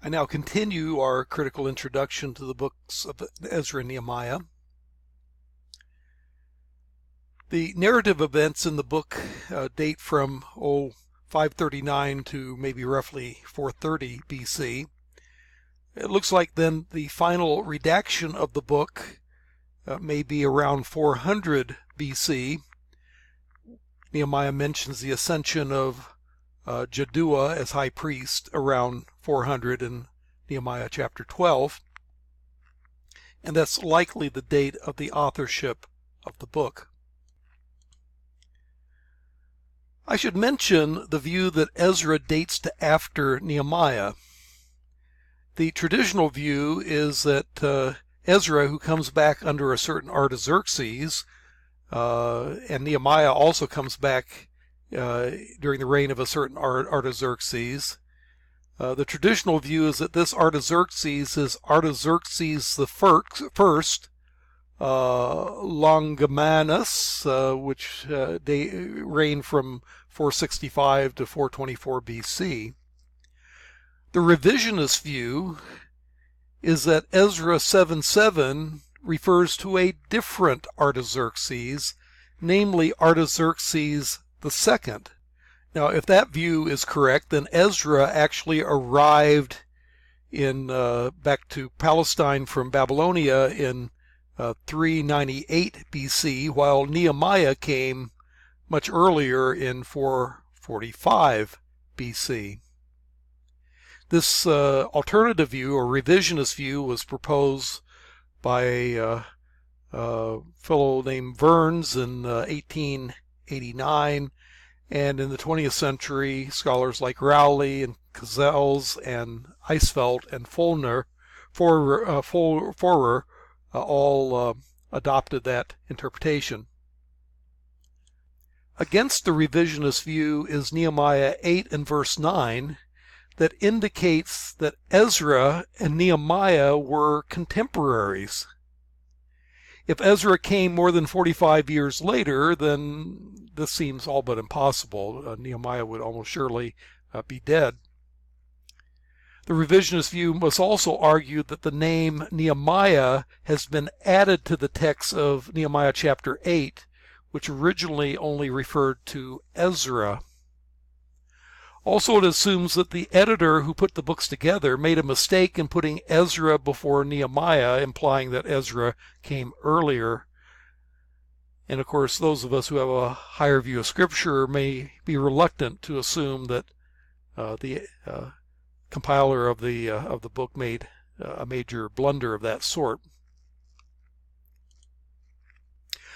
I now continue our critical introduction to the books of Ezra and Nehemiah. The narrative events in the book date from 539 to maybe roughly 430 BC. It looks like then the final redaction of the book may be around 400 BC. Nehemiah mentions the ascension of Jaddua as high priest around 400 in Nehemiah chapter 12, and that's likely the date of the authorship of the book. I should mention the view that Ezra dates to after Nehemiah. The traditional view is that Ezra, who comes back under a certain Artaxerxes, and Nehemiah also comes back during the reign of a certain Artaxerxes. The traditional view is that this Artaxerxes is Artaxerxes the first, Longimanus, which reigned from 465 to 424 BC. The revisionist view is that Ezra 7:7 refers to a different Artaxerxes, namely Artaxerxes II. Now, if that view is correct, then Ezra actually arrived in back to Palestine from Babylonia in 398 BC, while Nehemiah came much earlier in 445 BC. This alternative view, or revisionist view, was proposed by a fellow named Vernes in 1889, and in the 20th century, scholars like Rowley and Cazels and Eisfeld and Forer all adopted that interpretation. Against the revisionist view is Nehemiah 8 and verse 9 that indicates that Ezra and Nehemiah were contemporaries. If Ezra came more than 45 years later, then this seems all but impossible. Nehemiah would almost surely be dead. The revisionist view must also argue that the name Nehemiah has been added to the text of Nehemiah chapter 8, which originally only referred to Ezra. Also, it assumes that the editor who put the books together made a mistake in putting Ezra before Nehemiah, implying that Ezra came earlier. And of course, those of us who have a higher view of Scripture may be reluctant to assume that the compiler of the book made a major blunder of that sort.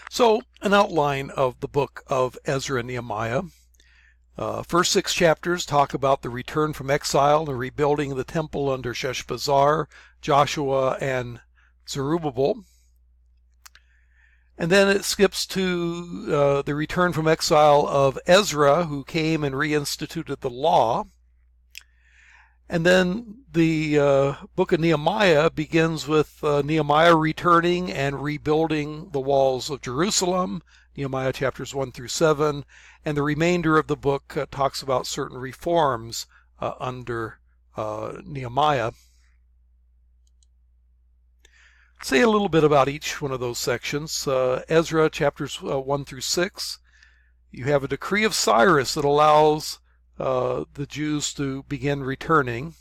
So, an outline of the book of Ezra and Nehemiah. First 6 chapters talk about the return from exile and the rebuilding of the temple under Sheshbazzar, Joshua, and Zerubbabel. And then it skips to the return from exile of Ezra, who came and reinstituted the law. And then the book of Nehemiah begins with Nehemiah returning and rebuilding the walls of Jerusalem, Nehemiah chapters 1 through 7, and the remainder of the book talks about certain reforms under Nehemiah. Say a little bit about each one of those sections. Ezra chapters 1 through 6, you have a decree of Cyrus that allows the Jews to begin returning.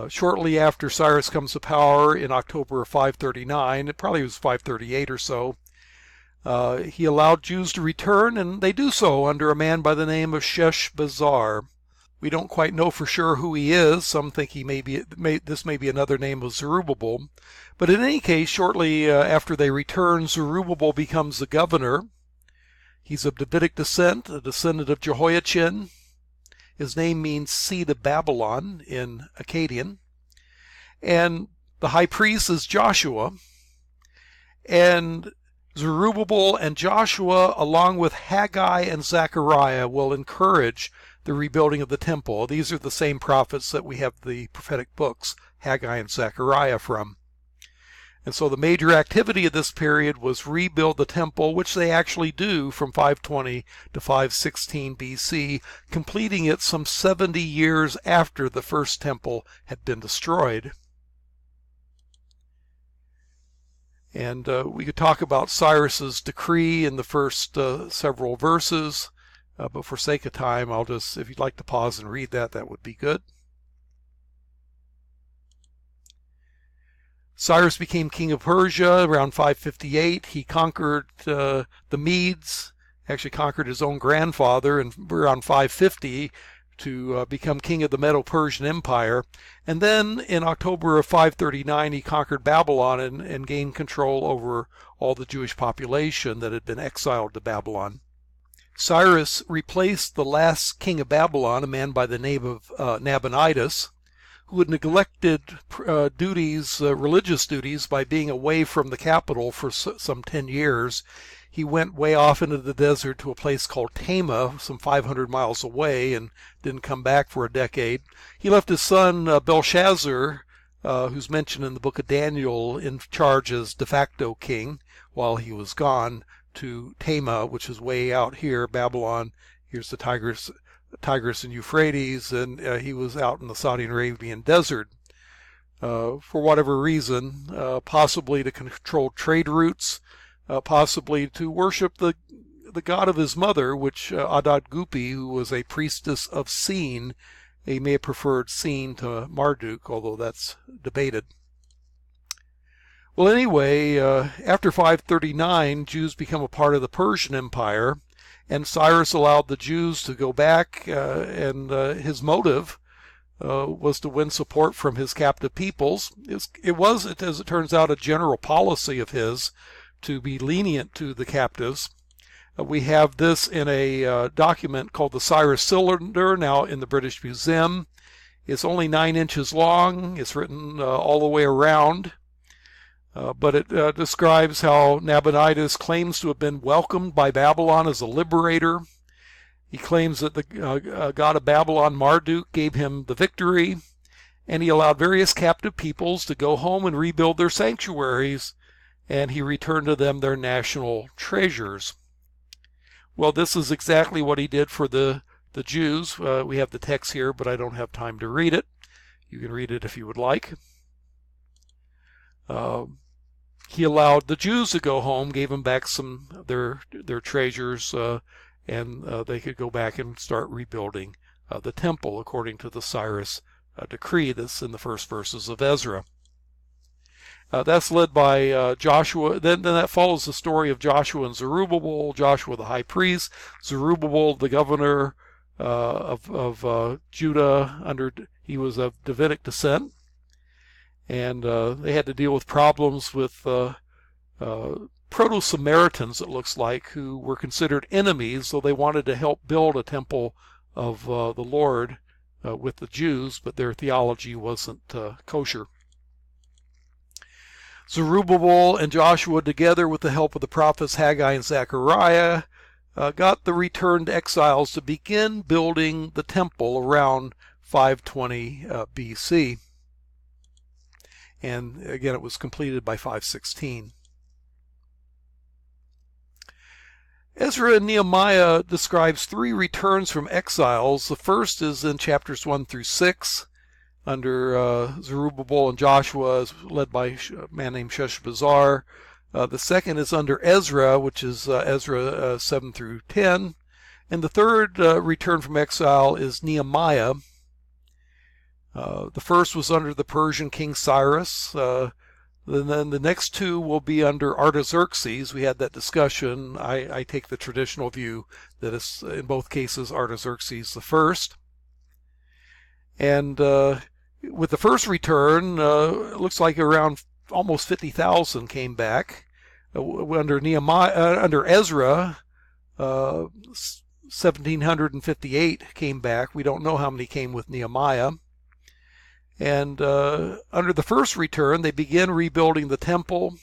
Shortly after Cyrus comes to power in October of 539, it probably was 538 or so, he allowed Jews to return, and they do so under a man by the name of Sheshbazzar. We don't quite know for sure who he is. Some think this may be another name of Zerubbabel. But in any case, shortly after they return, Zerubbabel becomes the governor. He's of Davidic descent, a descendant of Jehoiachin. His name means seed of Babylon in Akkadian. And the high priest is Joshua. And Zerubbabel and Joshua, along with Haggai and Zechariah, will encourage the rebuilding of the temple. These are the same prophets that we have the prophetic books, Haggai and Zechariah, from. And so the major activity of this period was rebuild the temple, which they actually do from 520 to 516 BC, completing it some 70 years after the first temple had been destroyed. And we could talk about Cyrus's decree in the first several verses, but for sake of time, I'll just, if you'd like to pause and read that, that would be good. Cyrus became king of Persia around 558. He conquered the Medes, actually conquered his own grandfather in around 550 to become king of the Medo-Persian Empire. And then in October of 539, he conquered Babylon and gained control over all the Jewish population that had been exiled to Babylon. Cyrus replaced the last king of Babylon, a man by the name of Nabonidus, who had neglected religious duties by being away from the capital for some 10 years. He went way off into the desert to a place called Tama, some 500 miles away, and didn't come back for a decade. He left his son Belshazzar, who's mentioned in the book of Daniel, in charge as de facto king while he was gone to Tama, which is way out here, Babylon. Here's the Tigris and Euphrates, and he was out in the Saudi Arabian desert for whatever reason, possibly to control trade routes, possibly to worship the god of his mother, which Adad Gupi, who was a priestess of Sin, he may have preferred Sin to Marduk, although that's debated. Well, anyway, after 539, Jews become a part of the Persian Empire, and Cyrus allowed the Jews to go back, and his motive was to win support from his captive peoples. It was, as it turns out, a general policy of his to be lenient to the captives. We have this in a document called the Cyrus Cylinder, now in the British Museum. It's only 9 inches long. It's written all the way around. But it describes how Nabonidus claims to have been welcomed by Babylon as a liberator. He claims that the god of Babylon, Marduk, gave him the victory, and he allowed various captive peoples to go home and rebuild their sanctuaries, and he returned to them their national treasures. Well, this is exactly what he did for the Jews. We have the text here, but I don't have time to read it. You can read it if you would like. He allowed the Jews to go home, gave them back some of their treasures, and they could go back and start rebuilding the temple according to the Cyrus decree that's in the first verses of Ezra. That's led by Joshua. Then that follows the story of Joshua and Zerubbabel. Joshua the high priest, Zerubbabel the governor of Judah. He was of Davidic descent. And they had to deal with problems with Proto-Samaritans, it looks like, who were considered enemies, so they wanted to help build a temple of the Lord with the Jews, but their theology wasn't kosher. Zerubbabel and Joshua, together with the help of the prophets Haggai and Zechariah, got the returned exiles to begin building the temple around 520 BC. And again, it was completed by 516. Ezra and Nehemiah describes 3 returns from exiles. The first is in chapters 1 through 6, under Zerubbabel and Joshua, led by a man named Sheshbazzar. The second is under Ezra, which is Ezra 7 through 10. And the third return from exile is Nehemiah. The first was under the Persian king Cyrus. Then the next 2 will be under Artaxerxes. We had that discussion. I take the traditional view that it's in both cases Artaxerxes the first. And with the first return, it looks like around almost 50,000 came back. Under Ezra, 1,758 came back. We don't know how many came with Nehemiah. And under the first return, they begin rebuilding the temple,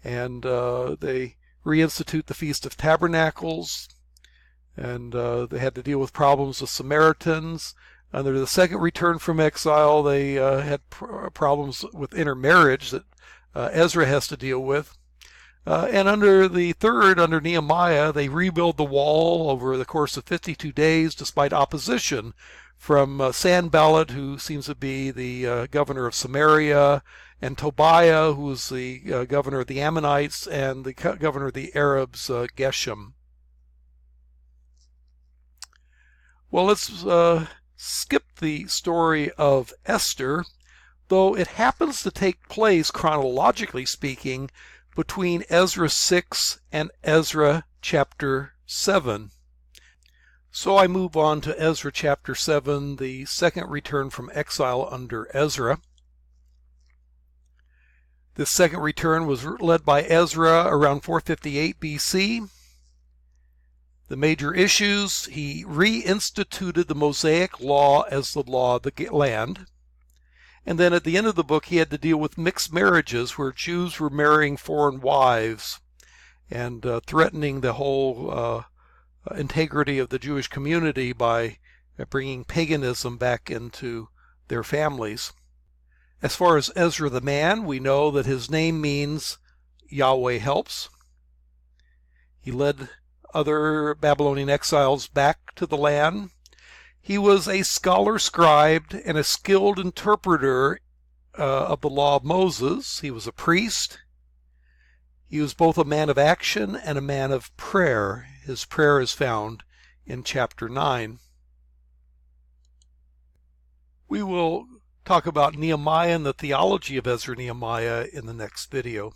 and they reinstitute the Feast of Tabernacles, and they had to deal with problems with Samaritans. Under the second return from exile, they had problems with intermarriage that Ezra has to deal with. And under the third, under Nehemiah, they rebuild the wall over the course of 52 days despite opposition from Sanballat, who seems to be the governor of Samaria, and Tobiah, who is the governor of the Ammonites, and the governor of the Arabs, Geshem. Well, let's skip the story of Esther, though it happens to take place, chronologically speaking, between Ezra 6 and Ezra chapter 7. So I move on to Ezra chapter 7, the second return from exile under Ezra. This second return was led by Ezra around 458 BC. The major issues: he reinstituted the Mosaic law as the law of the land. And then at the end of the book, he had to deal with mixed marriages where Jews were marrying foreign wives and threatening the whole integrity of the Jewish community by bringing paganism back into their families. As far as Ezra the man, we know that his name means Yahweh helps. He led other Babylonian exiles back to the land. He was a scholar scribe and a skilled interpreter of the law of Moses. He was a priest. He was both a man of action and a man of prayer. His prayer is found in chapter 9. We will talk about Nehemiah and the theology of Ezra and Nehemiah in the next video.